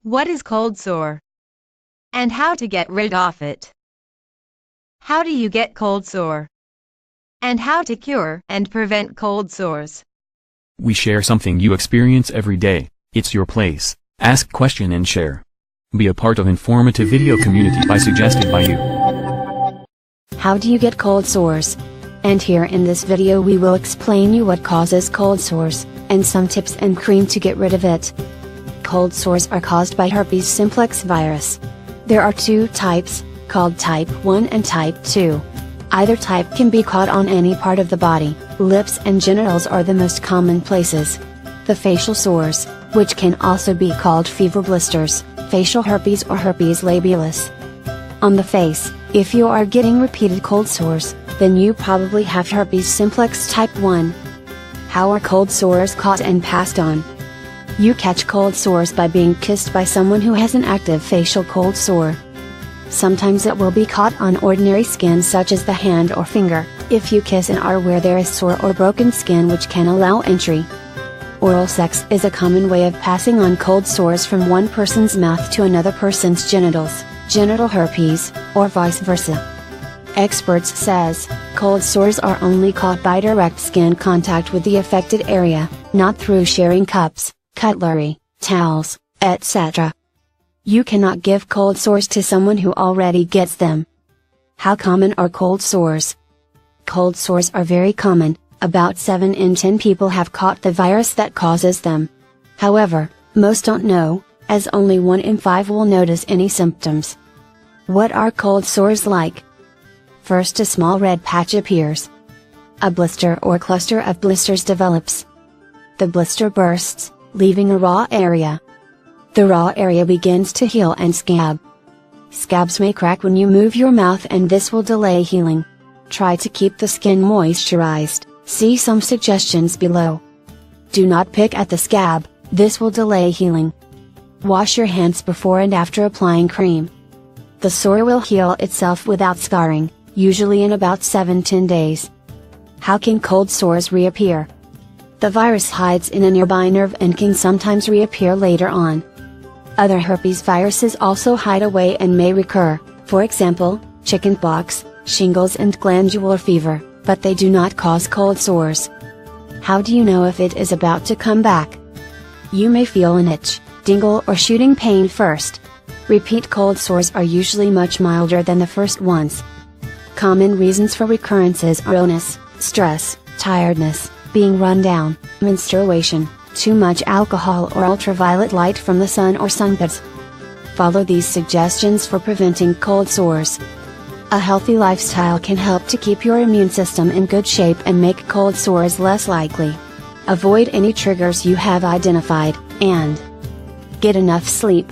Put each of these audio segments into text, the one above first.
What is cold sore? And how to get rid of it? How do you get cold sore? And how to cure and prevent cold sores? We share something you experience every day. It's your place. Ask question and share. Be a part of informative video community suggested by you. How do you get cold sores? And here in this video we will explain you what causes cold sores, and some tips and cream to get rid of it. Cold sores are caused by herpes simplex virus. There are two types, called type 1 and type 2. Either type can be caught on any part of the body. Lips and genitals are the most common places. The facial sores, which can also be called fever blisters, facial herpes or herpes labialis. On the face, if you are getting repeated cold sores, then you probably have herpes simplex type 1. How are cold sores caught and passed on? You catch cold sores by being kissed by someone who has an active facial cold sore. Sometimes it will be caught on ordinary skin such as the hand or finger, if you kiss and are where there is sore or broken skin which can allow entry. Oral sex is a common way of passing on cold sores from one person's mouth to another person's genitals, genital herpes, or vice versa. Experts says, cold sores are only caught by direct skin contact with the affected area, not through sharing cups, cutlery, towels, etc. You cannot give cold sores to someone who already gets them. How common are cold sores? Cold sores are very common. About 7 in 10 people have caught the virus that causes them. However, most don't know, as only 1 in 5 will notice any symptoms. What are cold sores like? First, a small red patch appears. A blister or cluster of blisters develops. The blister bursts, leaving a raw area. The raw area begins to heal and scab. Scabs may crack when you move your mouth and this will delay healing. Try to keep the skin moisturized. See some suggestions below. Do not pick at the scab, this will delay healing. Wash your hands before and after applying cream. The sore will heal itself without scarring, usually in about 7-10 days. How can cold sores reappear? The virus hides in a nearby nerve and can sometimes reappear later on. Other herpes viruses also hide away and may recur, for example, chickenpox, shingles and glandular fever, but they do not cause cold sores. How do you know if it is about to come back? You may feel an itch, tingle or shooting pain first. Repeat cold sores are usually much milder than the first ones. Common reasons for recurrences are illness, stress, tiredness, being run down, menstruation, too much alcohol or ultraviolet light from the sun or sunbaths. Follow these suggestions for preventing cold sores. A healthy lifestyle can help to keep your immune system in good shape and make cold sores less likely. Avoid any triggers you have identified, and get enough sleep.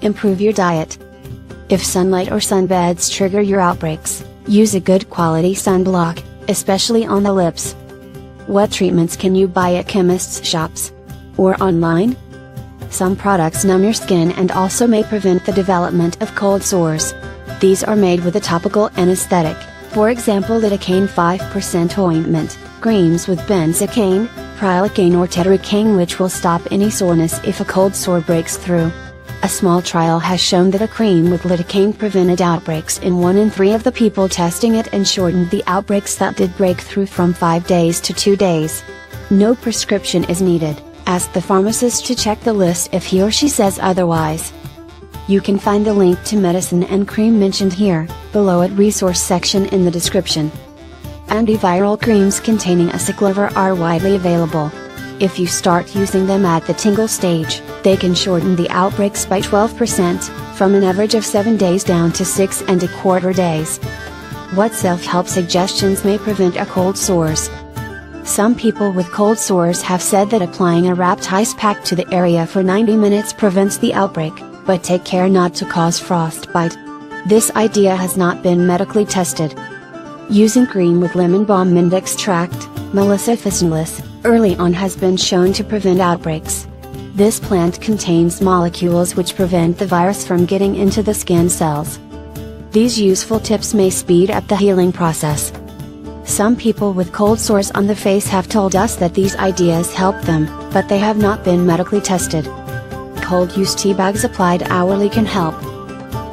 Improve your diet. If sunlight or sunbeds trigger your outbreaks, use a good quality sunblock, especially on the lips. What treatments can you buy at chemists' shops? Or online? Some products numb your skin and also may prevent the development of cold sores. These are made with a topical anesthetic, for example lidocaine 5% ointment, creams with benzocaine, prilocaine or tetracaine which will stop any soreness if a cold sore breaks through. A small trial has shown that a cream with lidocaine prevented outbreaks in 1 in 3 of the people testing it and shortened the outbreaks that did break through from 5 days to 2 days. No prescription is needed. Ask the pharmacist to check the list if he or she says otherwise. You can find the link to medicine and cream mentioned here, below at resource section in the description. Antiviral creams containing aciclovir are widely available. If you start using them at the tingle stage, they can shorten the outbreaks by 12%, from an average of 7 days down to 6¼ days. What self-help suggestions may prevent a cold sores? Some people with cold sores have said that applying a wrapped ice pack to the area for 90 minutes prevents the outbreak, but take care not to cause frostbite. This idea has not been medically tested. Using cream with lemon balm mint extract, Melissa officinalis, early on has been shown to prevent outbreaks. This plant contains molecules which prevent the virus from getting into the skin cells. These useful tips may speed up the healing process. Some people with cold sores on the face have told us that these ideas help them, but they have not been medically tested. cold use tea bags applied hourly can help.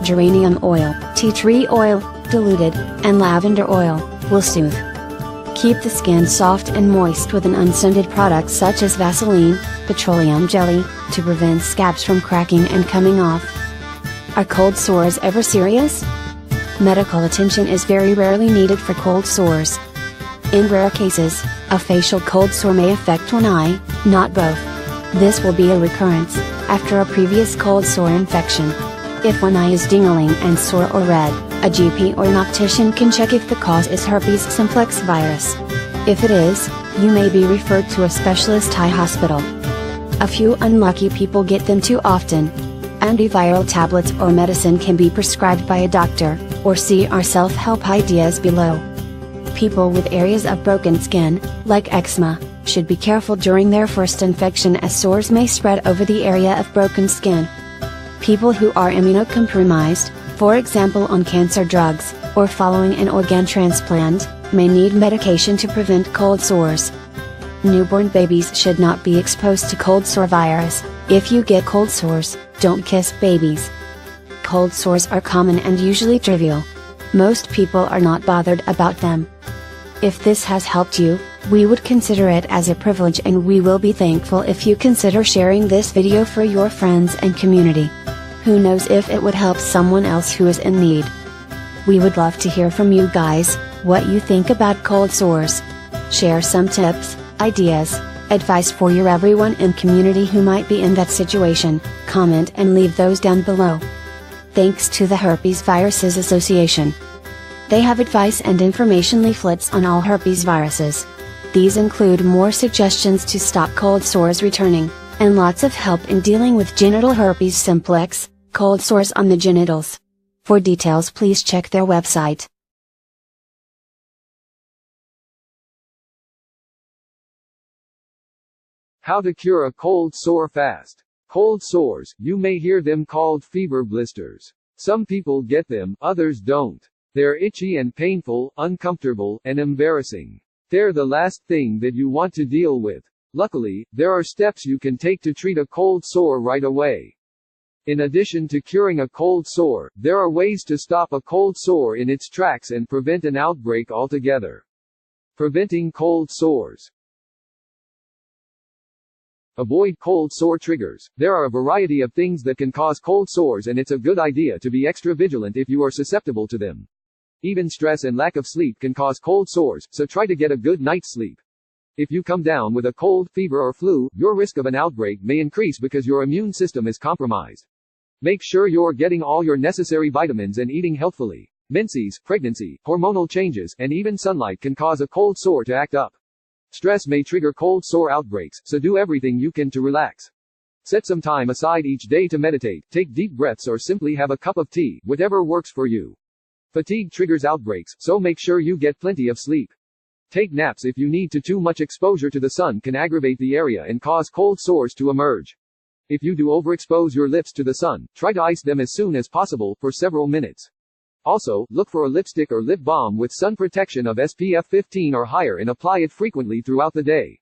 Geranium oil, tea tree oil, diluted, and lavender oil, will soothe. Keep the skin soft and moist with an unscented product such as Vaseline, petroleum jelly, to prevent scabs from cracking and coming off. Are cold sores ever serious? Medical attention is very rarely needed for cold sores. In rare cases, a facial cold sore may affect one eye, not both. This will be a recurrence, after a previous cold sore infection. If one eye is tingling and sore or red, a GP or an optician can check if the cause is herpes simplex virus. If it is, you may be referred to a specialist eye hospital. A few unlucky people get them too often. Antiviral tablets or medicine can be prescribed by a doctor, or see our self-help ideas below. People with areas of broken skin, like eczema, should be careful during their first infection as sores may spread over the area of broken skin. People who are immunocompromised, for example on cancer drugs, or following an organ transplant, may need medication to prevent cold sores. Newborn babies should not be exposed to cold sore virus. If you get cold sores, don't kiss babies. Cold sores are common and usually trivial. Most people are not bothered about them. If this has helped you, we would consider it as a privilege and we will be thankful if you consider sharing this video for your friends and community. Who knows if it would help someone else who is in need. We would love to hear from you guys, what you think about cold sores. Share some tips, ideas, advice for your everyone in community who might be in that situation, comment and leave those down below. Thanks to the Herpes Viruses Association. They have advice and information leaflets on all herpes viruses. These include more suggestions to stop cold sores returning, and lots of help in dealing with genital herpes simplex, cold sores on the genitals. For details please check their website. How to cure a cold sore fast. Cold sores, you may hear them called fever blisters. Some people get them, others don't. They're itchy and painful, uncomfortable, and embarrassing. They're the last thing that you want to deal with. Luckily, there are steps you can take to treat a cold sore right away. In addition to curing a cold sore, there are ways to stop a cold sore in its tracks and prevent an outbreak altogether. Preventing cold sores. Avoid cold sore triggers. There are a variety of things that can cause cold sores and it's a good idea to be extra vigilant if you are susceptible to them. Even stress and lack of sleep can cause cold sores, so try to get a good night's sleep. If you come down with a cold, fever or flu, your risk of an outbreak may increase because your immune system is compromised. Make sure you're getting all your necessary vitamins and eating healthfully. Menses, pregnancy, hormonal changes, and even sunlight can cause a cold sore to act up. Stress may trigger cold sore outbreaks, so do everything you can to relax. Set some time aside each day to meditate, take deep breaths or simply have a cup of tea, whatever works for you. Fatigue triggers outbreaks, so make sure you get plenty of sleep. Take naps if you need to. Too much exposure to the sun can aggravate the area and cause cold sores to emerge. If you do overexpose your lips to the sun, try to ice them as soon as possible, for several minutes. Also, look for a lipstick or lip balm with sun protection of SPF 15 or higher and apply it frequently throughout the day.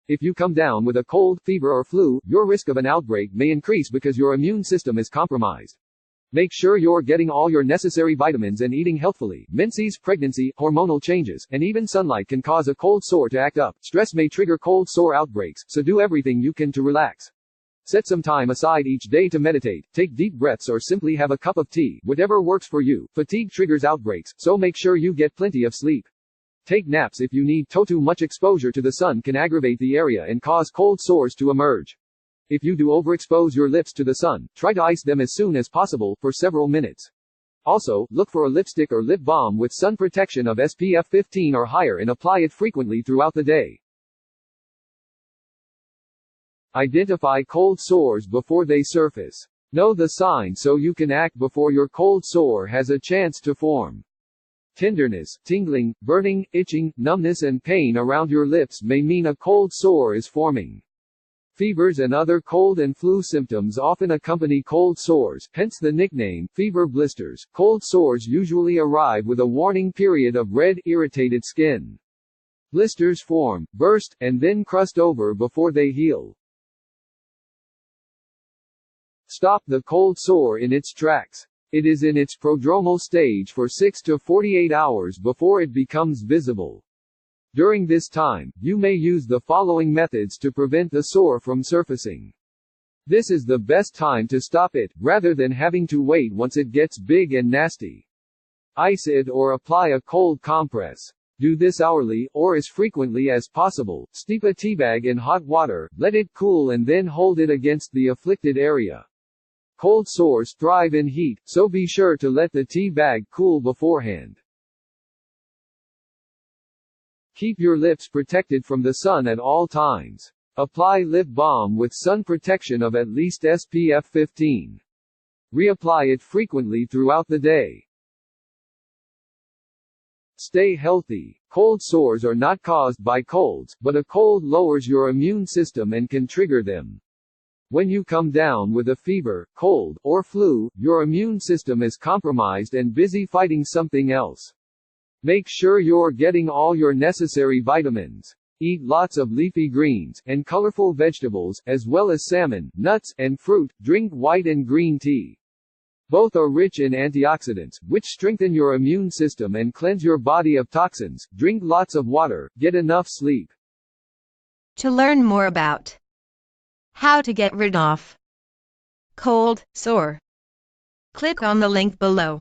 If you come down with a cold, fever or flu, your risk of an outbreak may increase because your immune system is compromised. Make sure you're getting all your necessary vitamins and eating healthfully. Menses, pregnancy, hormonal changes, and even sunlight can cause a cold sore to act up. Stress may trigger cold sore outbreaks, so do everything you can to relax. Set some time aside each day to meditate, take deep breaths or simply have a cup of tea, whatever works for you. Fatigue triggers outbreaks, so make sure you get plenty of sleep. Take naps if you need to. Too much exposure to the sun can aggravate the area and cause cold sores to emerge. If you do overexpose your lips to the sun, try to ice them as soon as possible, for several minutes. Also, look for a lipstick or lip balm with sun protection of SPF 15 or higher and apply it frequently throughout the day. Identify cold sores before they surface. Know the signs so you can act before your cold sore has a chance to form. Tenderness, tingling, burning, itching, numbness and pain around your lips may mean a cold sore is forming. Fevers and other cold and flu symptoms often accompany cold sores, hence the nickname, fever blisters. Cold sores usually arrive with a warning period of red, irritated skin. Blisters form, burst, and then crust over before they heal. Stop the cold sore in its tracks. It is in its prodromal stage for 6 to 48 hours before it becomes visible. During this time, you may use the following methods to prevent the sore from surfacing. This is the best time to stop it, rather than having to wait once it gets big and nasty. Ice it or apply a cold compress. Do this hourly, or as frequently as possible. Steep a teabag in hot water, let it cool and then hold it against the afflicted area. Cold sores thrive in heat, so be sure to let the tea bag cool beforehand. Keep your lips protected from the sun at all times. Apply lip balm with sun protection of at least SPF 15. Reapply it frequently throughout the day. Stay healthy. Cold sores are not caused by colds, but a cold lowers your immune system and can trigger them. When you come down with a fever, cold, or flu, your immune system is compromised and busy fighting something else. Make sure you're getting all your necessary vitamins. Eat lots of leafy greens, and colorful vegetables, as well as salmon, nuts, and fruit. Drink white and green tea. Both are rich in antioxidants, which strengthen your immune system and cleanse your body of toxins. Drink lots of water, get enough sleep. To learn more about how to get rid of cold sore, click on the link below.